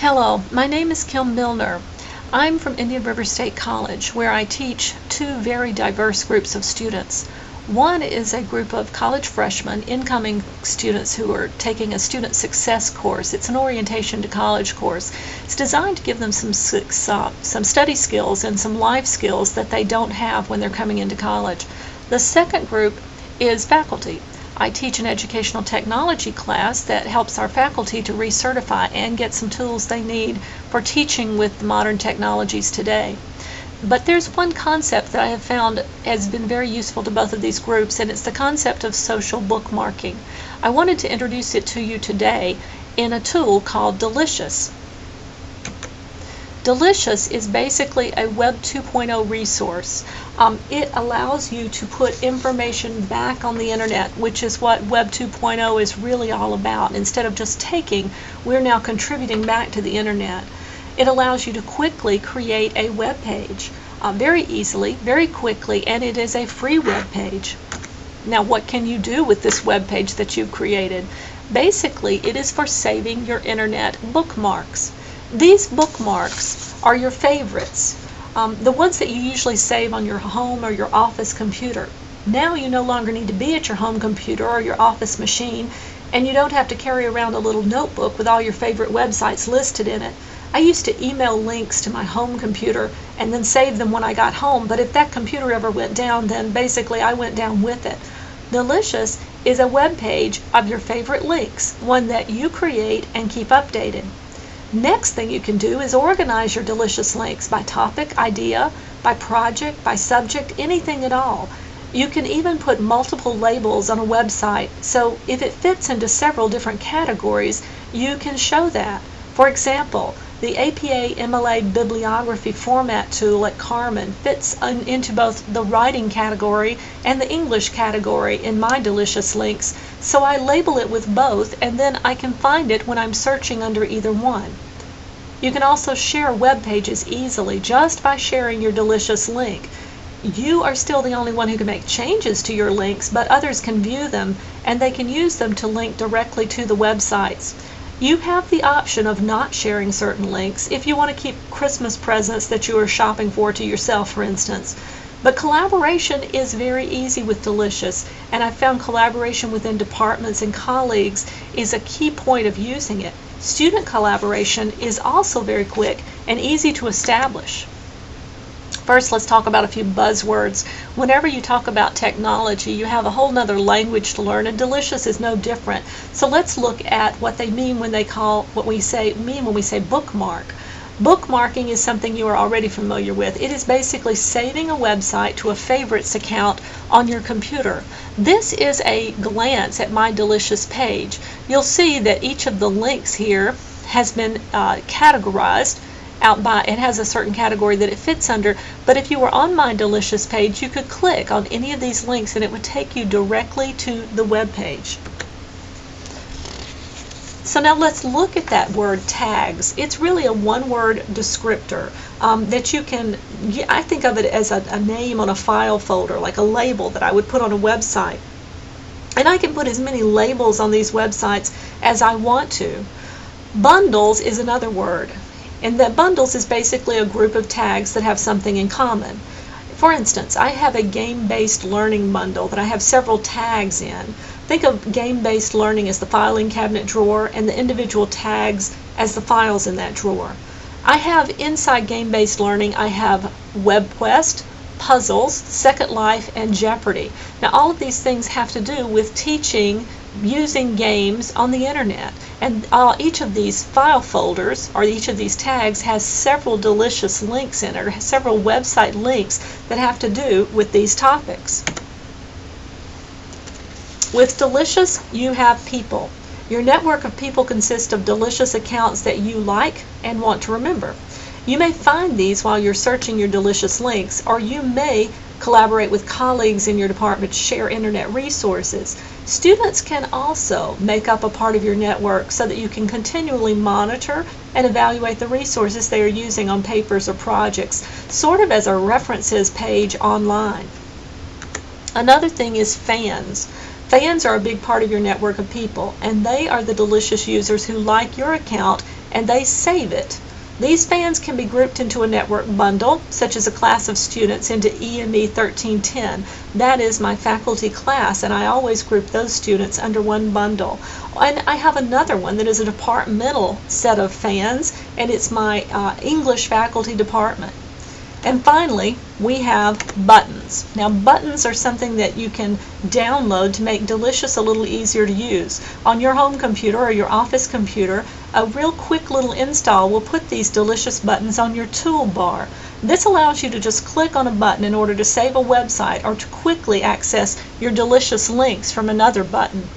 Hello, my name is Kim Milner. I'm from Indian River State College, where I teach two very diverse groups of students. One is a group of college freshmen, incoming students who are taking a student success course. It's an orientation to college course. It's designed to give them some study skills and some life skills that they don't have when they're coming into college. The second group is faculty. I teach an educational technology class that helps our faculty to recertify and get some tools they need for teaching with the modern technologies today. But there's one concept that I have found has been very useful to both of these groups, and it's the concept of social bookmarking. I wanted to introduce it to you today in a tool called Delicious. Delicious is basically a Web 2.0 resource. It allows you to put information back on the internet, which is what Web 2.0 is really all about. Instead of just taking, we're now contributing back to the internet. It allows you to quickly create a web page, very easily, very quickly, and it is a free web page. Now, what can you do with this web page that you've created? Basically, it is for saving your internet bookmarks. These bookmarks are your favorites, the ones that you usually save on your home or your office computer. Now you no longer need to be at your home computer or your office machine, and you don't have to carry around a little notebook with all your favorite websites listed in it. I used to email links to my home computer and then save them when I got home, but if that computer ever went down, then basically I went down with it. Delicious is a web page of your favorite links, one that you create and keep updated. Next thing you can do is organize your Delicious links by topic, idea, by project, by subject, anything at all. You can even put multiple labels on a website, so if it fits into several different categories, you can show that. For example, the APA MLA bibliography format tool at Carmen fits into both the writing category and the English category in my Delicious links, so I label it with both, and then I can find it when I'm searching under either one. You can also share web pages easily just by sharing your Delicious link. You are still the only one who can make changes to your links, but others can view them, and they can use them to link directly to the websites. You have the option of not sharing certain links if you want to keep Christmas presents that you are shopping for to yourself, for instance. But collaboration is very easy with Delicious, and I've found collaboration within departments and colleagues is a key point of using it. Student collaboration is also very quick and easy to establish. First, let's talk about a few buzzwords. Whenever you talk about technology, you have a whole nother language to learn, and Delicious is no different. So let's look at what they mean when we say bookmark. Bookmarking is something you are already familiar with. It is basically saving a website to a favorites account on your computer. This is a glance at my Delicious page. You'll see that each of the links here has been categorized out by, it has a certain category that it fits under, but if you were on my Delicious page, you could click on any of these links and it would take you directly to the web page. So now let's look at that word tags. It's really a one-word descriptor that you can, I think of it as a name on a file folder, like a label that I would put on a website. And I can put as many labels on these websites as I want to. Bundles is another word. And that bundles is basically a group of tags that have something in common. For instance, I have a game-based learning bundle that I have several tags in. Think of game-based learning as the filing cabinet drawer and the individual tags as the files in that drawer. I have inside game-based learning, I have WebQuest, Puzzles, Second Life, and Jeopardy. Now all of these things have to do with teaching using games on the internet, and each of these file folders or each of these tags has several Delicious links in it, or several website links that have to do with these topics. With Delicious, you have people. Your network of people consists of Delicious accounts that you like and want to remember. You may find these while you're searching your Delicious links, or you may collaborate with colleagues in your department to share internet resources. Students can also make up a part of your network so that you can continually monitor and evaluate the resources they are using on papers or projects, sort of as a references page online. Another thing is fans. Fans are a big part of your network of people, and they are the Delicious users who like your account and they save it. These fans can be grouped into a network bundle, such as a class of students into EME 1310. That is my faculty class, and I always group those students under one bundle. And I have another one that is a departmental set of fans, and it's my English faculty department. And finally, we have buttons. Now, buttons are something that you can download to make Delicious a little easier to use. On your home computer or your office computer, a real quick little install will put these Delicious buttons on your toolbar. This allows you to just click on a button in order to save a website or to quickly access your Delicious links from another button.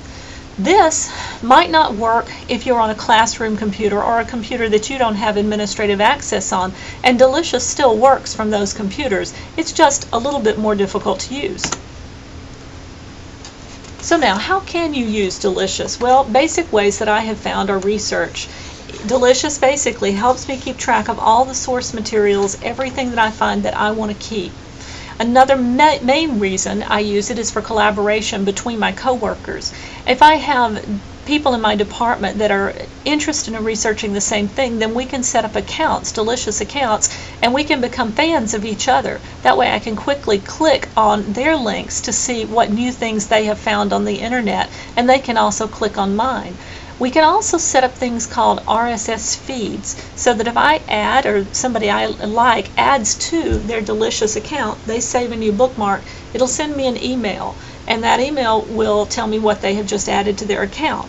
This might not work if you're on a classroom computer or a computer that you don't have administrative access on, and Delicious still works from those computers. It's just a little bit more difficult to use. So now, how can you use Delicious? Well, basic ways that I have found are research. Delicious basically helps me keep track of all the source materials, everything that I find that I want to keep. Another main reason I use it is for collaboration between my coworkers. If I have people in my department that are interested in researching the same thing, then we can set up accounts, Delicious accounts, and we can become fans of each other. That way I can quickly click on their links to see what new things they have found on the internet, and they can also click on mine. We can also set up things called RSS feeds, so that if I add, or somebody I like adds to their Delicious account, they save a new bookmark, it'll send me an email, and that email will tell me what they have just added to their account.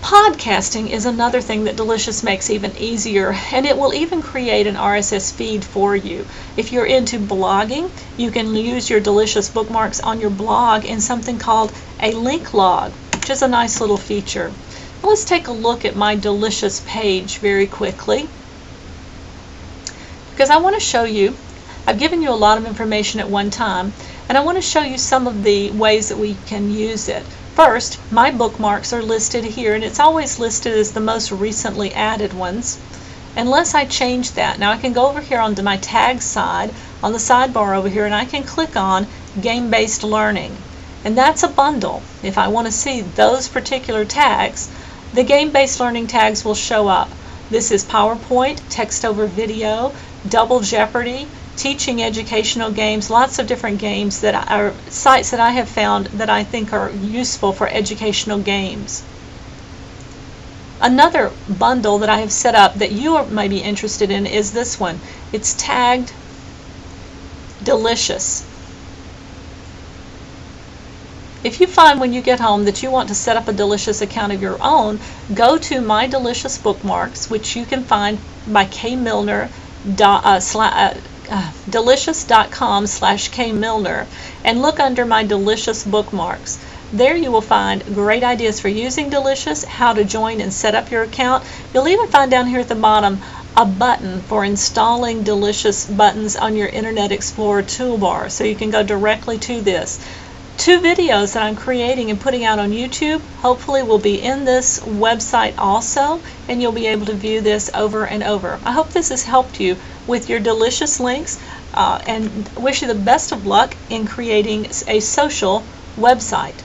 Podcasting is another thing that Delicious makes even easier, and it will even create an RSS feed for you. If you're into blogging, you can use your Delicious bookmarks on your blog in something called a link log, which is a nice little feature. Let's take a look at my Delicious page very quickly, because I want to show you, I've given you a lot of information at one time, and I want to show you some of the ways that we can use it. First, my bookmarks are listed here, and it's always listed as the most recently added ones, unless I change that. Now I can go over here onto my tag side, on the sidebar over here, and I can click on Game-Based Learning. And that's a bundle. If I want to see those particular tags, the game-based learning tags will show up. This is PowerPoint, text over video, Double Jeopardy, teaching educational games, lots of different games that are sites that I have found that I think are useful for educational games. Another bundle that I have set up that you may be interested in is this one. It's tagged Delicious. If you find when you get home that you want to set up a Delicious account of your own, go to My Delicious Bookmarks, which you can find by delicious.com/kmilner, and look under My Delicious Bookmarks. There you will find great ideas for using Delicious, how to join and set up your account. You'll even find down here at the bottom a button for installing Delicious buttons on your Internet Explorer toolbar, so you can go directly to this. 2 videos that I'm creating and putting out on YouTube hopefully will be in this website also, and you'll be able to view this over and over. I hope this has helped you with your Delicious links, and wish you the best of luck in creating a social website.